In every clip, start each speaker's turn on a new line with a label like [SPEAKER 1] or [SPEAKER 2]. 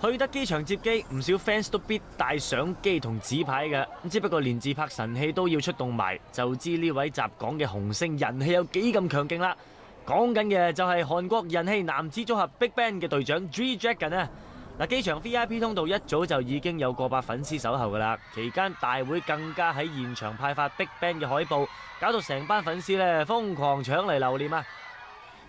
[SPEAKER 1] 去得機場接機，唔少 fans 都必帶相機同紙牌嘅。只不過連自拍神器都要出動埋，就知呢位襲港嘅紅星人氣有幾咁強勁啦。講緊嘅就係韓國人氣男子組合 BigBang 嘅隊長 G-Dragon 啊！嗱，機場 VIP 通道一早就已經有過百粉絲守候㗎啦，期間大會更加喺現場派發 BigBang 嘅海報，搞到成班粉絲咧瘋狂搶嚟留念啊！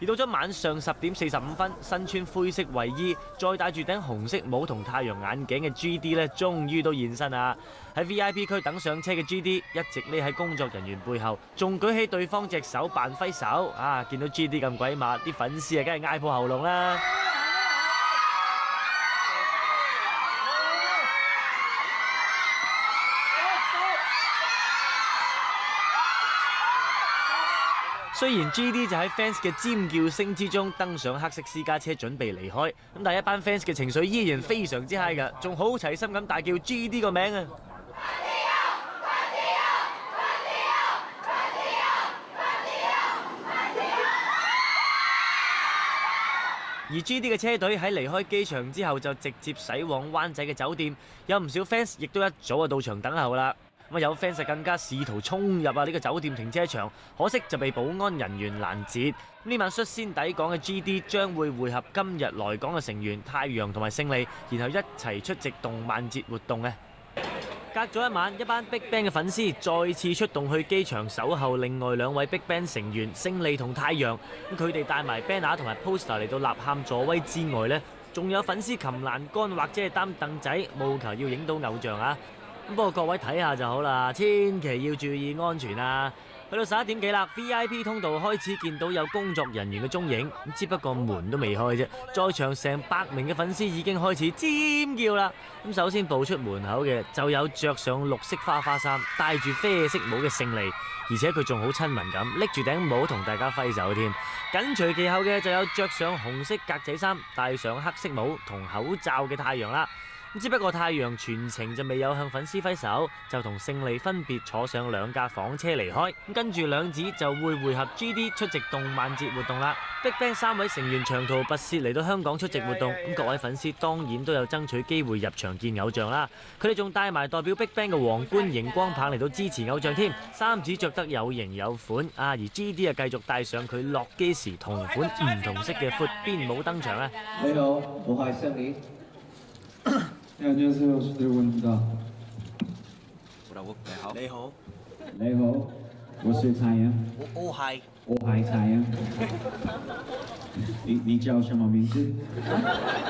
[SPEAKER 1] 而到咗晚上10點45分，身穿灰色衛衣，再戴住頂紅色帽同太陽眼鏡嘅 GD 咧，終於都現身啦！喺 VIP 區等上車嘅 GD 一直匿喺工作人員背後，仲舉起對方隻手扮揮手啊！見到 GD 咁鬼馬，啲粉絲啊，梗係嗌破喉嚨啦！雖然 GD 就喺 fans 嘅尖叫聲之中登上黑色私家車準備離開，咁但係一班 fans 嘅情緒依然非常之 high 㗎，仲好齊心咁大叫 GD 個名啊！而 GD 嘅車隊喺離開機場之後就直接駛往灣仔嘅酒店，有唔少 fans 亦都一早就到場等候啦。咁有 fans 更加試圖衝入呢個酒店停車場，可惜就被保安人員攔截。呢晚率先抵港嘅 GD 將會會合今日來港嘅成員太陽同埋勝利，然後一齊出席動漫節活動嘅。隔咗一晚，一班 BigBang 嘅粉絲再次出動去機場守候另外兩位 BigBang 成員勝利同太陽。佢哋帶埋 banner 同埋 poster 嚟到吶喊助威之外呢，仲有粉絲擒欄杆或者係擔凳仔，務求要影到偶像啊！不過各位睇下就好啦，千祈要注意安全啊！去到11點幾啦 ，VIP 通道開始見到有工作人員嘅蹤影，只不過門都未開啫，在場成100名嘅粉絲已經開始尖叫啦！咁首先步出門口嘅就有着上綠色花花衫、戴住啡色帽嘅勝利，而且佢仲好親民咁拎住頂帽同大家揮手添。緊隨其後嘅就有着上紅色格仔衫、戴上黑色帽同口罩嘅太陽啦。只不過太陽全程就未有向粉絲揮手，就同勝利分別坐上2架房車離開。跟住兩子就會會合 GD 出席動漫節活動啦。BigBang 3位成員長途跋涉嚟到香港出席活動，各位粉絲當然都有爭取機會入場見偶像啦。佢哋仲帶埋代表 BigBang 嘅皇冠熒光棒嚟到支持偶像添。三子着得有型有款啊，而 GD 繼續帶上佢落機時同款唔同色嘅闊邊帽登場啊。
[SPEAKER 2] 你好，我係勝利。
[SPEAKER 3] 네, 안녕하세요. 주드래곤입니다.
[SPEAKER 4] 뭐라고?
[SPEAKER 2] 你好，
[SPEAKER 3] 你好，我是太陽。
[SPEAKER 2] 我係
[SPEAKER 3] 太陽。你叫什麼名字？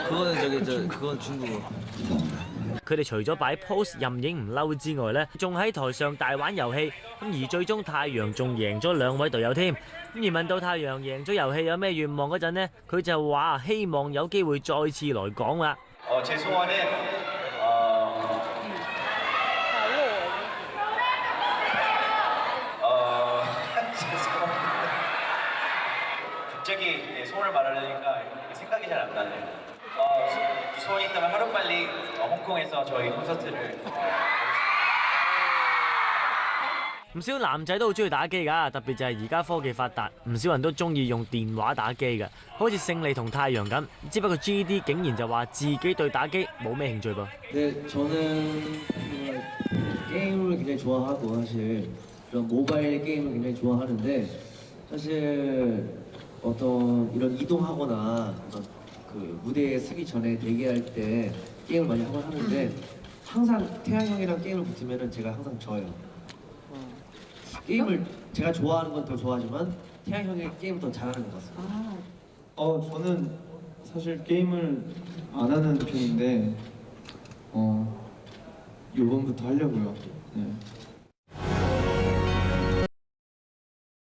[SPEAKER 4] 그건 중국어.
[SPEAKER 1] 佢哋除咗擺 pose 任影唔嬲之外呢，仲喺台上大玩遊戲。咁而最終太陽仲贏咗2位隊友添。咁而問到太陽贏咗遊戲有咩願望嗰陣呢，佢就話希望有機會再次來港啦。
[SPEAKER 5] 제 소원은 갑자기 소원을 말하려니까 생각이 잘 안 나네요. 소원이 있다면 하루빨리 홍콩에서 저희 콘서트를
[SPEAKER 1] 唔少男仔都好中意打機㗎，特別就係而家科技發達，唔少人都中意用電話打機㗎，好似勝利同太陽咁。只不過 GD 竟然就話自己對打機冇咩興趣噃。
[SPEAKER 2] 네, 저는 게임을 굉장히 좋아하고 사실 그런 모바일 게임을 굉장히 좋아하는데 사실 어떤 이런 이동하거나 어떤 그 무대에 서기 전에 대기할 때 게임을 많이 하곤 하는데 항상 태양 형이랑 게임을 붙으면은 제가 항상 져요. 게임을 제가 좋아하는 건 더 좋아하지만 태양 형이 게임을 더 잘하는 것 같습니다.
[SPEAKER 3] 저는 사실 게임을 안 하는 편인데 이번부터 하려고요. 네.